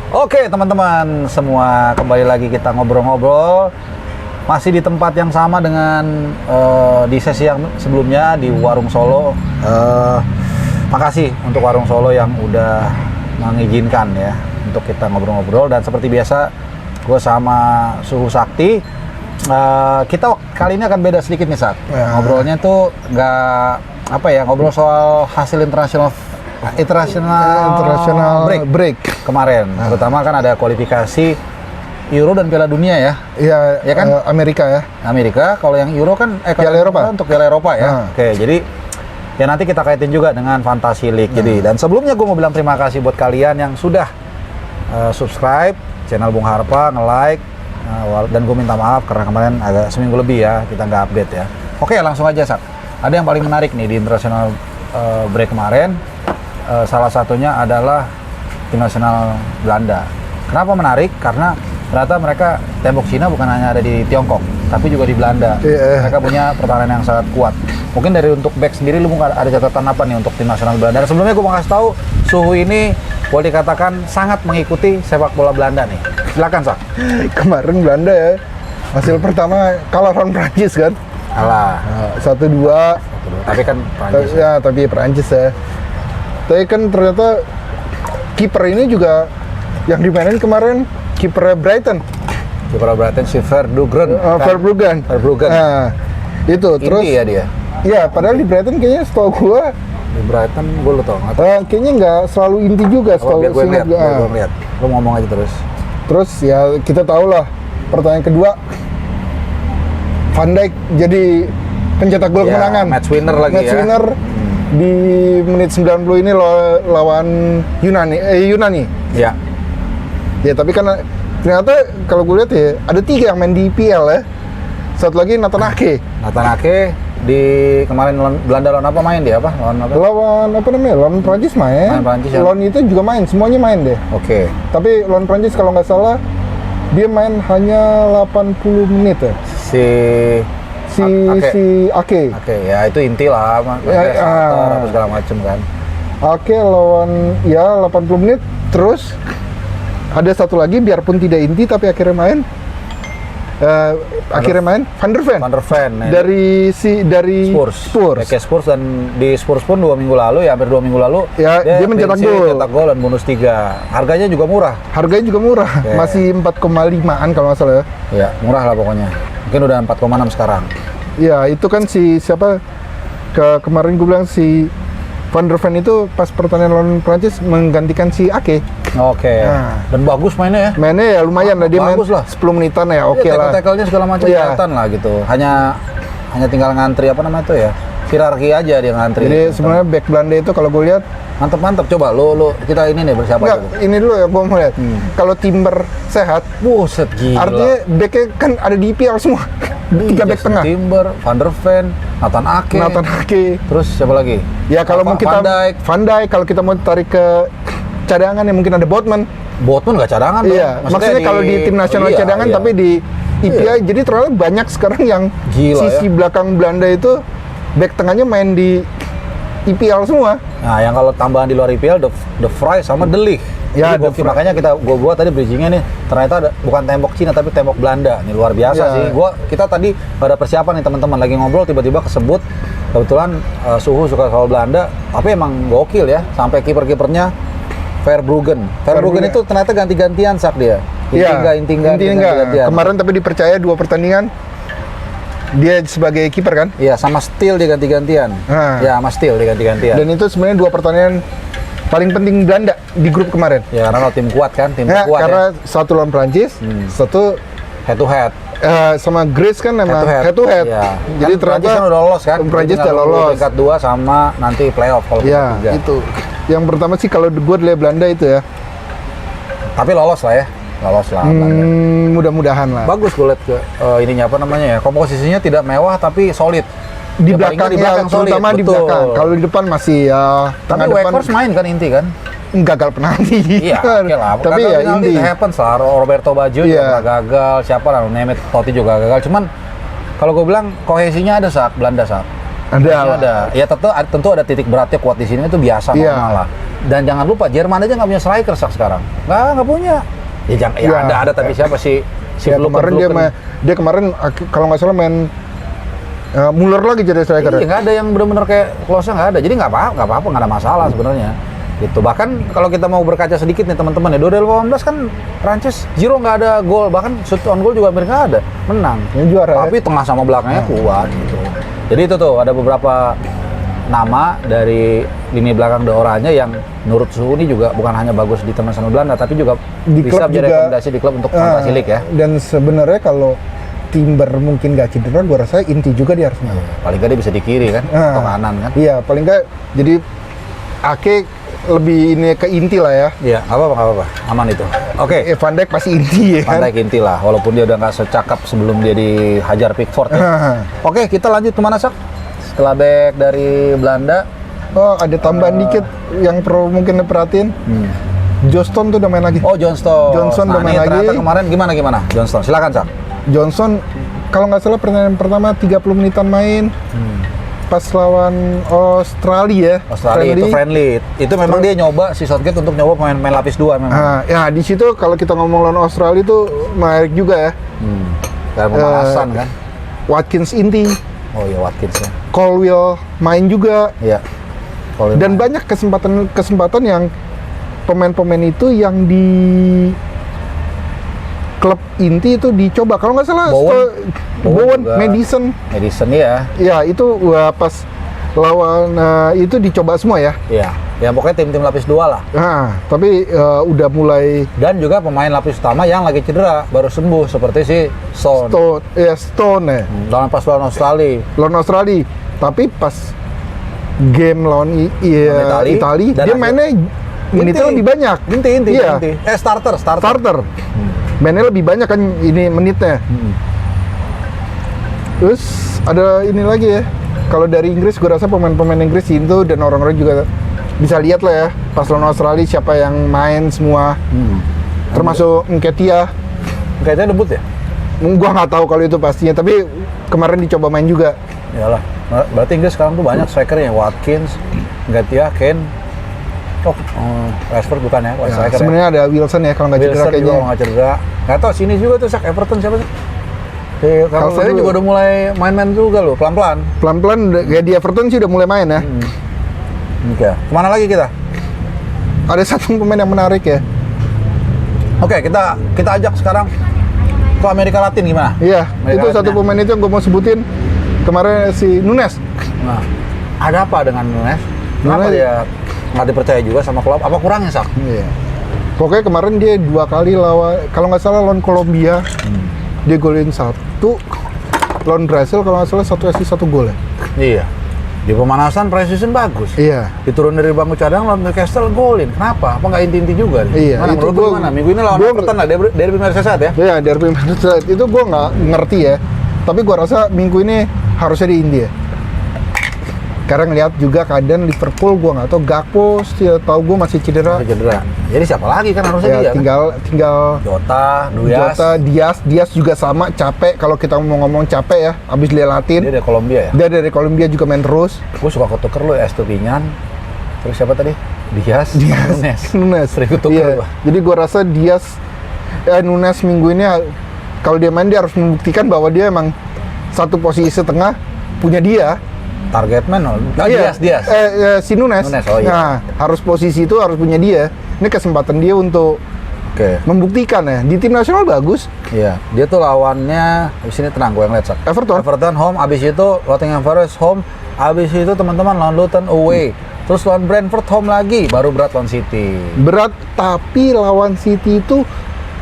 Oke teman-teman semua, kembali lagi kita ngobrol-ngobrol. Masih di tempat yang sama dengan di sesi yang sebelumnya di Warung Solo. Makasih untuk Warung Solo yang udah mengizinkan ya untuk kita ngobrol-ngobrol. Dan seperti biasa, gue sama Suhu Sakti. Kita kali ini akan beda sedikit nih Sak. Ngobrolnya tuh nggak ngobrol soal hasil international break kemarin. Terutama kan ada kualifikasi Euro dan Piala Dunia ya. Iya, ya kan? Amerika. Kalau yang Euro kan Piala Eropa. Untuk Piala Eropa ya. Oke, jadi ya nanti kita kaitin juga dengan Fantasy League. Jadi dan sebelumnya gue mau bilang terima kasih buat kalian yang sudah subscribe channel Bung Harpa, nge-like, dan gue minta maaf karena kemarin agak seminggu lebih ya kita nggak update ya. Oke, langsung aja Sak. Ada yang paling menarik nih di international break kemarin. Salah satunya adalah tim nasional Belanda. Kenapa menarik? Karena ternyata mereka tembok Cina bukan hanya ada di Tiongkok, tapi juga di Belanda. Mereka punya pertahanan yang sangat kuat. Mungkin dari untuk back sendiri, lu ada catatan apa nih untuk tim nasional Belanda? Dan sebelumnya gue mau kasih tahu, Suhu ini boleh dikatakan sangat mengikuti sepak bola Belanda nih. Silakan Sak. Kemarin Belanda ya, hasil pertama kalah lawan Prancis kan? Kalah. 1-2. Tapi kan Prancis. Ya, tapi Prancis ya. Tapi kan ternyata kiper ini juga yang dimainin kemarin kiper Brighton. Kiper Brighton si Verbruggen. Verbruggen. Nah, itu terus. Inti ya dia. Ya, padahal di Brighton kayaknya setahu gua di Brighton gue lo tau. Kayaknya nggak selalu inti juga setahu gue lihat. Lo ngomong aja terus. Terus ya kita tahu lah pertandingan kedua Van Dijk jadi pencetak gol kemenangan. Match winner lagi match winner di menit 90 ini lawan Yunani. Ya. Ya tapi kan ternyata kalau gue lihat ya ada 3 yang main di IPL ya. Satu lagi Nathan Ake di kemarin Belanda lawan apa main dia apa? Lawan Prancis main. Lawan itu juga main, semuanya main deh. Oke. Tapi lawan Prancis kalau nggak salah dia main hanya 80 menit ya. Si Ake. Ya itu inti lah, apa segala macem kan. Ake lawan ya 80 menit, terus ada satu lagi biarpun tidak inti tapi akhirnya main. Van der Ven dari Spurs. Spurs dan di Spurs pun 2 minggu lalu ya, hampir 2 minggu lalu ya, dia mencetak gol dan bonus 3. Harganya juga murah. Okay. Masih 4,5an kalau nggak salah ya. Ya, murah lah pokoknya. Mungkin udah 4,6 sekarang. Ya, itu kan kemarin gue bilang si Van der Ven itu pas pertandingan lawan Prancis menggantikan si Ake. Oke. Dan bagus mainnya ya. Mainnya ya lumayan lah, dia main 10 menitan ya, oke lah. Tackle-nya segala macam kelihatan lah gitu. Hanya tinggal ngantri ya. Hierarki aja dia ngantri. Jadi sebenarnya back Belanda itu kalau gue lihat mantep. Coba lo kita ini nih bersiapa dulu. Ini dulu ya gue mau lihat. Kalau Timber sehat, buset gila. Artinya backnya kan ada di IPL semua. 3 back tengah. Timber, Van der Ven, Nathan Ake. Terus siapa lagi? Ya kalau mau kita Van Dijk, kalau kita mau tarik ke cadangan ya mungkin ada Botman nggak cadangan dong. Iya, maksudnya kalau di tim nasional cadangan tapi di IPL jadi terlalu banyak sekarang yang sisi belakang Belanda itu back tengahnya main di IPL semua. Nah, yang kalau tambahan di luar IPL The Vrij sama De Ligt. Ya, makanya gue buat tadi bridgingnya nih, ternyata bukan tembok Cina tapi tembok Belanda. Ini luar biasa sih. Kita tadi gak ada persiapan nih teman-teman, lagi ngobrol tiba-tiba kesebut. Kebetulan Suhu suka soal Belanda, tapi emang gokil ya, sampai kipernya Verbruggen itu ternyata ganti-gantian Sak dia. Inti enggak. Kemarin tapi dipercaya 2 pertandingan dia sebagai kiper kan? Iya, sama Steele dia ganti-gantian. Dan itu sebenarnya 2 pertandingan paling penting Belanda di grup kemarin. Ya karena tim kuat kan, karena satu lawan Prancis, satu head to head. Sama Greece kan memang head to head. Ya. Jadi kan Prancis kan udah lolos kan. Prancis udah lolos. Peringkat 2 sama nanti playoff kalau ya, itu. Yang pertama sih kalau gue dari Belanda itu ya. Tapi lolos lah. Belanda. Mudah-mudahan lah. Bagus gue lihat ininya ya. Komposisinya tidak mewah tapi solid. Di belakang terutama di belakang. Kalau di depan masih ya. Tapi Weghorst main kan inti kan? Gagal penalti. Iya, oke lah. Tapi ya inti happens lah. Roberto Baggio juga gagal. Siapa lah? Nemeth Totti juga gagal. Cuman kalau gue bilang kohesinya ada Belanda. Ada. Ya tentu ada titik beratnya kuat di sini itu biasa normal lah. Dan jangan lupa Jerman aja nggak punya striker sekarang. Nggak punya. Ya, ada tapi siapa sih? Si kemarin dia kemarin kalau nggak salah main Muller lagi jadi striker. Iya, nggak ada yang benar-benar kayak Klose, nggak ada. Jadi nggak apa-apa, nggak ada masalah sebenarnya. Gitu. Bahkan kalau kita mau berkaca sedikit nih teman-teman ya, 2018 kan Prancis Giroud nggak ada gol, bahkan shoot on goal juga hampir nggak ada, menang. Yang juara. Tapi tengah sama belakangnya kuat gitu. Jadi itu tuh ada beberapa nama dari lini belakang The Oranje yang menurut Suhu ini juga bukan hanya bagus di teman sama Belanda, tapi juga di bisa menjadi rekomendasi di klub untuk Fantasy League ya. Dan sebenarnya kalau Timber mungkin gak cedera, gue rasa Inti juga dia harus main. Paling nggak dia bisa di kiri kan, atau kanan kan. Iya, paling nggak jadi Ake lebih ini ke Inti lah ya. Iya, nggak apa-apa, aman itu. Oke. Van Dijk pasti Inti ya kan. Van Dijk Inti lah, walaupun dia udah nggak secakap sebelum dia dihajar Pickford ya. Oke, kita lanjut kemana Sak? Setelah back dari Belanda. Oh, ada tambahan dikit yang perlu mungkin diperhatiin. Johnston tuh udah main lagi. Oh, Johnson udah main lagi. Ternyata kemarin gimana? Johnston, silakan Sak. Johnson, kalau nggak salah pertandingan pertama 30 menitan main. Pas lawan Australia itu friendly. Itu memang dia nyoba si Southgate untuk nyoba pemain lapis 2 memang. Ya di situ kalau kita ngomong lawan Australia itu menarik juga ya. Kayak pemanasan kan. Watkins Inti. Oh iya, Watkins ya. Colwill main juga. Iya. Dan banyak kesempatan yang pemain-pemain itu yang di klub inti itu dicoba. Kalau nggak salah Bowen, Madison ya. Ya itu pas lawan itu dicoba semua ya. Iya. Ya pokoknya tim-tim lapis 2 lah. Nah, tapi udah mulai. Dan juga pemain lapis utama yang lagi cedera baru sembuh seperti si Stone ya. Lawan pas lawan Australia. Tapi pas game lawan Italia dia mainnya menitnya lebih banyak. Inti. Starter. Mainnya lebih banyak kan ini menitnya. Terus ada ini lagi ya. Kalau dari Inggris gue rasa pemain-pemain Inggris itu dan orang-orang juga bisa lihat lah ya pas lawan Australia siapa yang main semua. Termasuk Nketiah debut ya? Gua nggak tahu kalau itu pastinya, tapi kemarin dicoba main juga. Iyalah. Berarti Inggris sekarang tuh banyak strikernya, Watkins, Nketiah, Kane. Rashford bukan ya? Sebenarnya ada Wilson ya kalau nggak cedera kayaknya. Wilson nggak cedera. Nggak tahu sini juga tuh Sak, Everton siapa sih? Kalau saya juga udah mulai main-main juga loh, pelan-pelan. Ya di Everton sih udah mulai main ya. Oke, kemana lagi kita? Ada satu pemain yang menarik ya. Oke, kita ajak sekarang ke Amerika Latin gimana? Iya, itu satu pemain itu yang gue mau sebutin kemarin si Nunes. Nah, ada apa dengan Nunes? Kenapa dia nggak dipercaya juga sama klub? Apa kurangnya Sak? Iya. Pokoknya kemarin dia 2 kali lawan, kalau nggak salah lawan Kolombia, dia golin 1. Lawan Brasil kalau nggak salah 1 assist 1 gol ya. Iya. Di pemanasan precision bagus. Iya. Diturun dari bangku cadangan lawan Newcastle golin. Kenapa? Apa nggak inti-inti juga? Iya. Mana, menurut gua mana? Minggu ini lawan Everton lah, derby Merseyside ya? Iya, derby Merseyside. Itu gua nggak ngerti ya. Tapi gua rasa minggu ini harusnya di India. Karena ngeliat juga keadaan Liverpool, gua nggak tahu Gakpo, tahu gua masih cedera. Jadi siapa lagi kan harusnya dia? Tinggal Jota, Diaz juga sama, capek. Kalau kita mau ngomong capek ya, abis dia Latin. Dia dari Kolombia ya? Dia dari Kolombia juga main terus. Gue suka ketuker lo Estupinian. Terus siapa tadi? Diaz. Nunes. Sering ketuker gua. Jadi gua rasa Nunes minggu ini kalau dia main dia harus membuktikan bahwa dia emang satu posisi tengah punya dia. Target man, Diaz. Si Nunes. Oh iya. Nah, harus posisi itu harus punya dia. Ini kesempatan dia untuk membuktikan ya. Di tim nasional bagus. Iya, dia tuh lawannya di sini tenang gue yang lihat Sak. Everton home, abis itu Nottingham Forest home, abis itu teman-teman lawan Luton away. Terus lawan Brentford home lagi, baru berat lawan City. Berat, tapi lawan City itu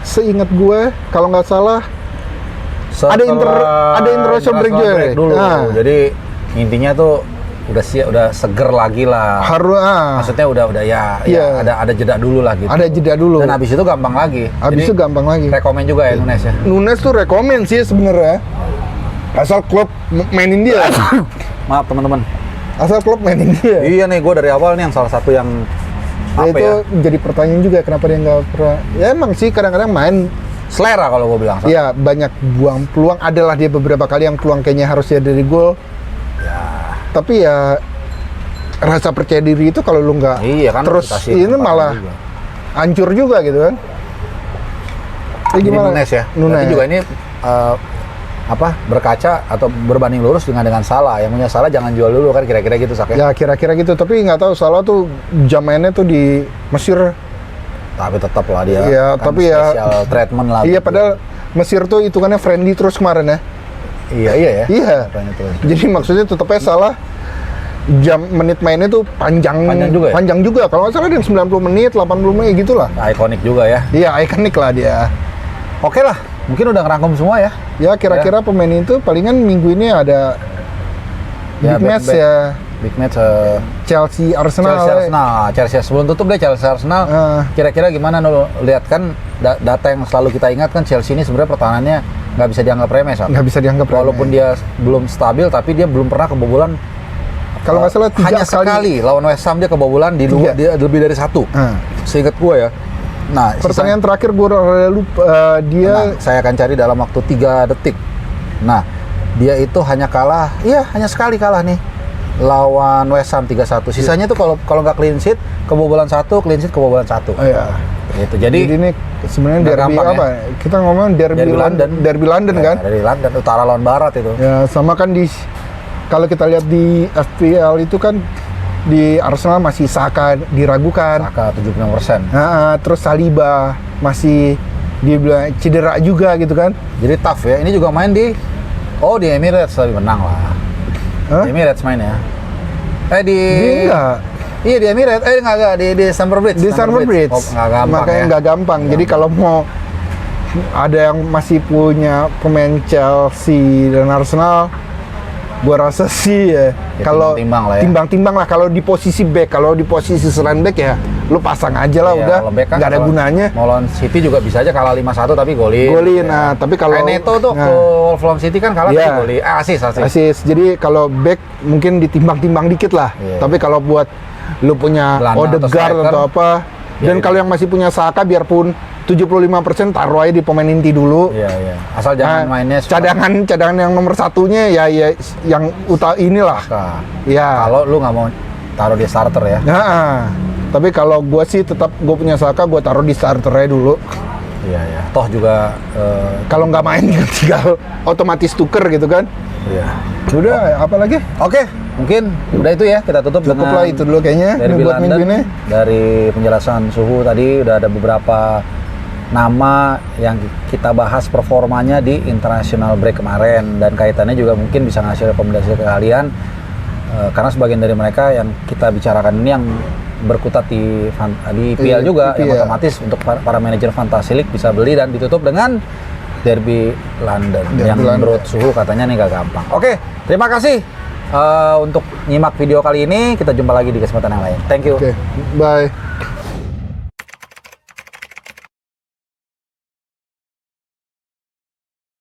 seingat gue kalau nggak salah ada international break juga dulu. Nah. Jadi intinya tuh udah seger lagi lah. Maksudnya udah ya ada jeda dulu lah gitu. Ada jeda dulu. Dan abis itu gampang lagi. Rekomen juga ya Nunes ya. Nunes tuh rekomen sih sebenarnya. Asal klub mainin dia. Maaf teman-teman. Asal klub mainin dia. Iya nih, gue dari awal nih yang salah satu yang jadi pertanyaan juga kenapa dia nggak pernah. Ya emang sih kadang-kadang main selera kalau gue bilang. Iya, banyak buang peluang. Adalah dia beberapa kali yang peluang kayaknya harusnya dari gol. Ya. Tapi ya rasa percaya diri itu kalau lu nggak Iya kan, terus dikasih ini kesempatan malah juga. hancur juga gitu kan. Jadi Nunes ya. Nunes. Berarti juga ini berkaca atau berbanding lurus dengan Salah. Yang punya Salah jangan jual dulu kan, kira-kira gitu Sak ya. Ya kira-kira gitu, tapi nggak tahu Salah tuh jam mainnya tuh di Mesir. Tapi tetap lah dia. Iya, kan tapi ya special treatment lah. Iya, gitu. padahal Mesir tuh hitungannya friendly terus kemarin ya. Iya ya. Iya. Apanya tuh? Jadi maksudnya tetapnya Salah jam menit mainnya tuh panjang juga ya? Panjang juga. Kalau nggak salah dia 90 menit, 80 menit gitulah. Ikonik juga ya. Iya, ikonik lah dia. Oke lah, mungkin udah ngerangkum semua ya. Ya kira-kira pemain itu palingan minggu ini ada Ya, big match back. ya. Big match Chelsea Arsenal. Chelsea sebelum tutup deh Chelsea Arsenal. Kira-kira gimana lo lihat kan data yang selalu kita ingat kan Chelsea ini sebenarnya pertahanannya nggak bisa dianggap remeh, Sam. Nggak bisa dianggap remeh. Walaupun dia belum stabil, tapi dia belum pernah kebobolan. Kalau nggak salah 3 hanya sekali lawan West Ham dia kebobolan di luar, dia lebih dari 1. Seingat gue ya. Nah, pertandingan terakhir gue lupa dia. Saya akan cari dalam waktu 3 detik. Nah, dia itu hanya kalah, hanya sekali kalah nih lawan West Ham 3-1. Sisanya tuh kalau nggak clean sheet, kebobolan 1, clean sheet kebobolan 1. Oh iya. Gitu. Jadi ini sebenarnya derby gampang, apa? Ya? Kita ngomong derby London. Derby London ya, kan? Dari London, utara lawan barat itu. Ya, sama kan kalau kita lihat di FPL itu kan di Arsenal masih Saka diragukan. Saka 76%. Terus Saliba masih dibilang cedera juga gitu kan. Jadi tough ya. Ini juga main di Emirates, tapi menang lah. Di Emirates main ya. Enggak. Iya di Emirates. Enggak di Stamford Bridge. Di Stamford Bridge. Nggak gampang. Makanya nggak gampang. Jadi kalau mau ada yang masih punya pemain Chelsea dan Arsenal, gua rasa sih kalau timbang-timbang lah kalau di posisi back, kalau di posisi selain back ya lu pasang aja lah, udah kan nggak ada gunanya. Mau lawan City juga bisa aja kalah 5-1 tapi golin. Nah, tapi kalau Neto tuh ke Wolverhampton City kan kalah tapi golin. Asis. Jadi kalau back mungkin ditimbang-timbang dikit lah. Tapi kalau buat lu punya Odegaard atau apa, dan kalau yang masih punya Saka biarpun 75% taruh aja di pemain inti dulu. Iya. Asal jangan mainnya cadangan yang nomor satunya ya yang inilah. Ya. Kalau lu nggak mau taruh di starter ya. Tapi kalau gue sih tetap gue punya Saka, gue taruh di starternya dulu. Iya. Toh juga kalau nggak main tinggal otomatis tuker gitu kan. Iya. Udah, apa lagi? Oke, mungkin udah itu ya, kita tutup lah itu dulu kayaknya dari buat minggu ini. Dari penjelasan suhu tadi udah ada beberapa nama yang kita bahas performanya di international break kemarin, dan kaitannya juga mungkin bisa ngasih rekomendasi ke kalian karena sebagian dari mereka yang kita bicarakan ini yang berkutat di IPL juga, yang otomatis untuk para manajer Fantasy League bisa beli, dan ditutup dengan Derby London yang menurut suhu katanya nih gak gampang. Oke, terima kasih untuk nyimak video kali ini. Kita jumpa lagi di kesempatan yang lain. Thank you. Bye.